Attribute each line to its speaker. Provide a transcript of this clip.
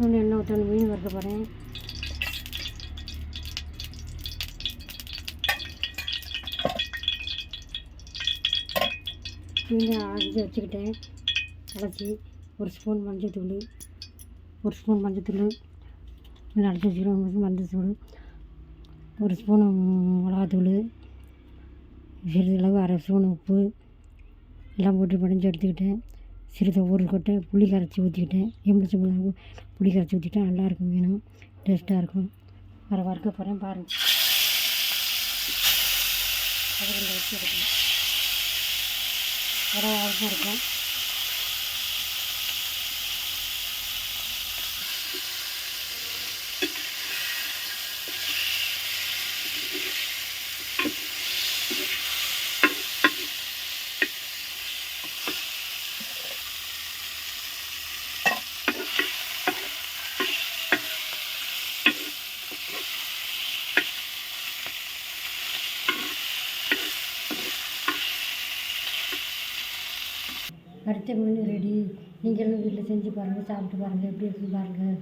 Speaker 1: Spoon எண்ணெய் ஊற்றணும். மீன் வறுக்க போகிறேன். மீனை அரைச்சி வச்சுக்கிட்டேன். அரைச்சி ஒரு ஸ்பூன் மஞ்சத்தூள், மீன் அரைச்சி வச்சுக்கிட்டேன். மஞ்சத்தூள், ஒரு ஸ்பூனு மிளகாத்தூள், சிறிதளவு அரை ஸ்பூன் உப்பு எல்லாம் போட்டு பிணைஞ்சி எடுத்துக்கிட்டேன். சிறிது ஒரு கொட்டை புளி கரைச்சி ஊற்றிக்கிட்டேன். எலுமிச்சம்பழம் புளி கரைச்சி ஊற்றிட்டா நல்லாயிருக்கும். மீனும் டேஸ்ட்டாக இருக்கும். வறுக்க போகிறேன் பாருங்கள். அது கொஞ்சம் வச்சு எடுக்கணும். வடவாகவும் இருக்கும். வறுத்த மீன் ரெடி. நீங்களும் வீட்டில் செஞ்சு பாருங்கள், சாப்பிட்டு பாருங்கள், எப்படி இருக்குன்னு பாருங்கள்.